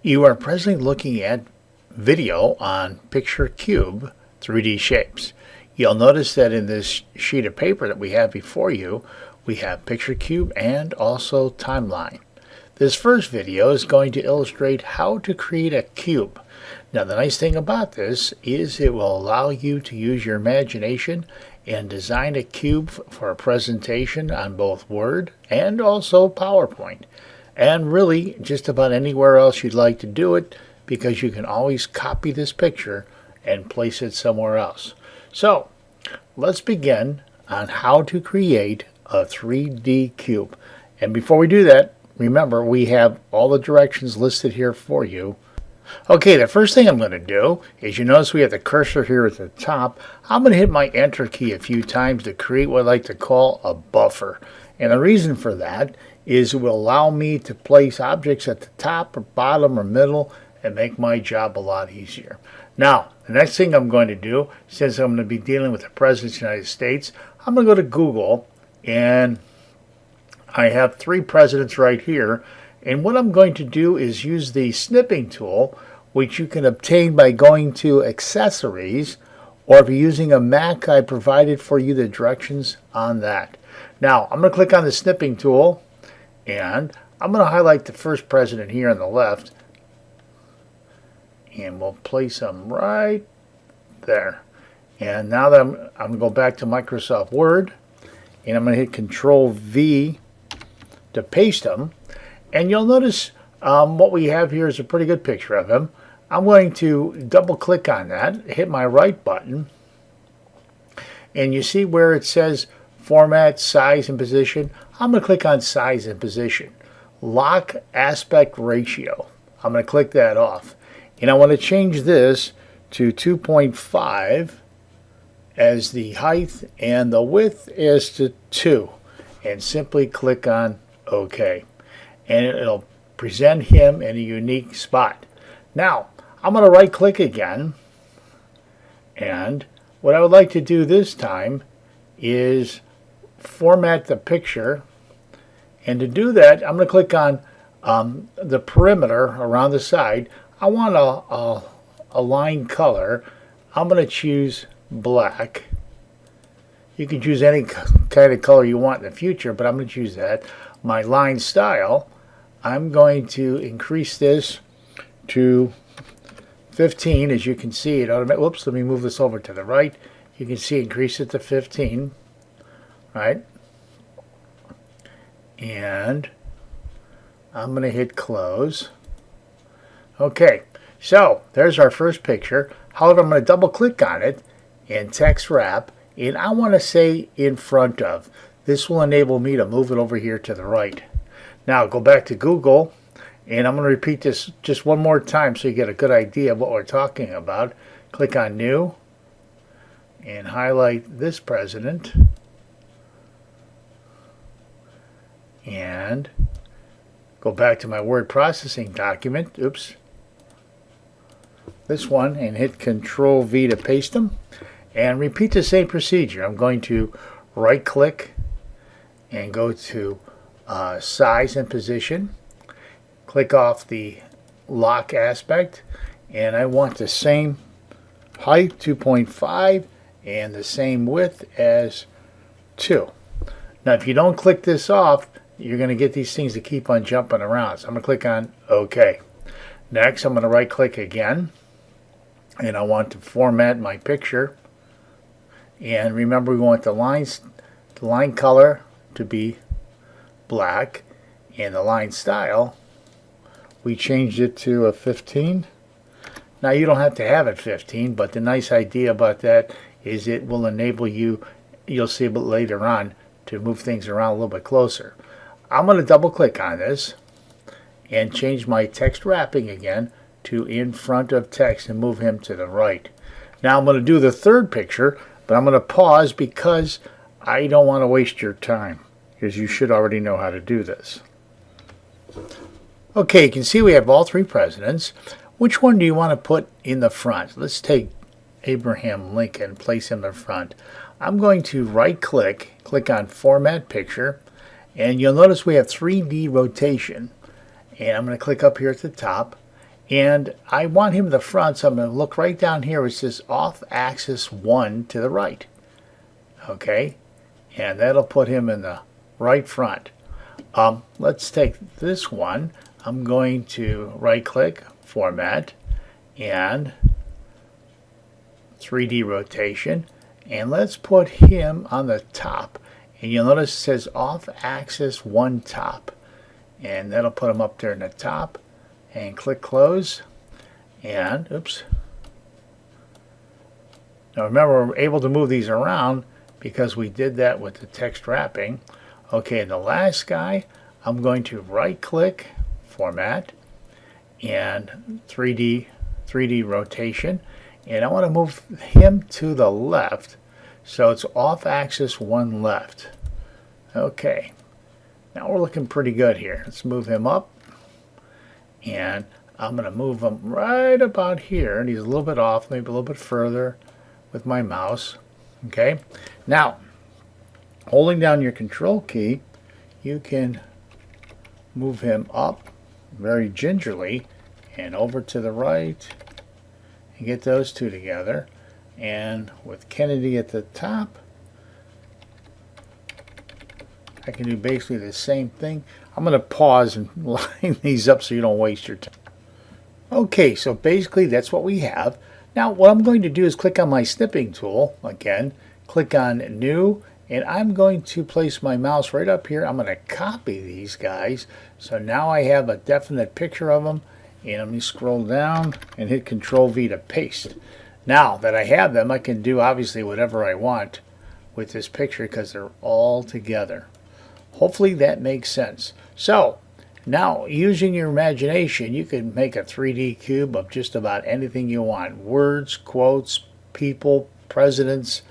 You are presently looking at video on Picture Cube 3D shapes. You'll notice that in this sheet of paper that we have before you, we have Picture Cube and also Timeline. This first video is going to illustrate how to create a cube. Now the nice thing about this is it will allow you to use your imagination and design a cube for a presentation on both Word and also PowerPoint. And really just about anywhere else you'd like to do it, because you can always copy this picture and place it somewhere else. So let's begin on how to create a 3D cube. And before we do that, remember we have all the directions listed here for you. Okay, the first thing I'm going to do is, you notice we have the cursor here at the top. I'm going to hit my enter key a few times to create what I like to call a buffer. And the reason for that is it will allow me to place objects at the top or bottom or middle and make my job a lot easier. Now, the next thing I'm going to do, since I'm going to be dealing with the President of the United States, I'm going to go to Google, and I have 3 presidents right here. And what I'm going to do is use the snipping tool, which you can obtain by going to Accessories, or if you're using a Mac, I provided for you the directions on that. Now, I'm going to click on the snipping tool, and I'm going to highlight the first president here on the left, and we'll place them right there. And now that I'm going to go back to Microsoft Word, and I'm going to hit Control V to paste them. And you'll notice what we have here is a pretty good picture of him. I'm going to double click on that, hit my right button, and you see where it says Format, Size, and Position. I'm going to click on Size and Position. Lock Aspect Ratio. I'm going to click that off. And I want to change this to 2.5 as the height, and the width is to 2. And simply click on OK. And it'll present him in a unique spot. Now, I'm going to right click again. And what I would like to do this time is format the picture. And to do that, I'm going to click on the perimeter around the side. I want a line color. I'm going to choose black. You can choose any kind of color you want in the future, but I'm going to choose that. My line style, I'm going to increase this to 15. As you can see, whoops, let me move this over to the right. You can see increase it to 15, right? And I'm going to hit close. Okay, so there's our first picture. However, I'm going to double click on it and text wrap, and I want to say in front of. This will enable me to move it over here to the right. Now go back to Google, and I'm going to repeat this just one more time so you get a good idea of what we're talking about. Click on New and highlight this president, and go back to my word processing document. Oops. This one, and hit Control V to paste them, and repeat the same procedure. I'm going to right click and go to Size and Position, click off the lock aspect, and I want the same height, 2.5, and the same width as 2. Now if you don't click this off, you're going to get these things to keep on jumping around. So I'm going to click on OK. Next, I'm going to right click again, and I want to format my picture. And remember, we want the line color to be black, and the line style, we changed it to a 15. Now you don't have to have it 15, but the nice idea about that is it will enable you, you'll see a bit later on, to move things around a little bit closer. I'm going to double click on this and change my text wrapping again to in front of text and move him to the right. Now I'm going to do the third picture, but I'm going to pause because I don't want to waste your time, because you should already know how to do this. Okay, you can see we have all 3 presidents. Which one do you want to put in the front? Let's take Abraham Lincoln, place him in the front. I'm going to right click on Format Picture, and you'll notice we have 3D rotation. And I'm going to click up here at the top, And I want him in the front, so I'm going to look right down here. It says off axis 1 to the right. Okay, and that'll put him in the right front. Let's take this one. I'm going to right click, format, and 3D rotation, and let's put him on the top. And you'll notice it says off axis 1 top, and that'll put him up there in the top. And click close, and oops. Now remember, we're able to move these around because we did that with the text wrapping. Okay, and the last guy, I'm going to right click, format, and 3D rotation, and I want to move him to the left, so it's off axis 1 left. Okay, now we're looking pretty good here. Let's move him up, and I'm going to move him right about here, and he's a little bit off, maybe a little bit further with my mouse. Okay, now holding down your control key, you can move him up very gingerly and over to the right and get those two together. And with Kennedy at the top, I can do basically the same thing. I'm going to pause and line these up so you don't waste your time. Okay, so basically that's what we have. Now what I'm going to do is click on my snipping tool again, click on new, and I'm going to place my mouse right up here. I'm going to copy these guys. So now I have a definite picture of them, and let me scroll down and hit Control V to paste. Now that I have them, I can do obviously whatever I want with this picture because they're all together. Hopefully that makes sense. So now, using your imagination, you can make a 3D cube of just about anything you want. Words, quotes, people, presidents,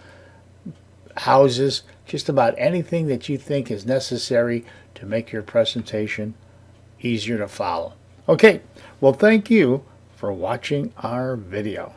houses, just about anything that you think is necessary to make your presentation easier to follow. Okay, well, thank you for watching our video.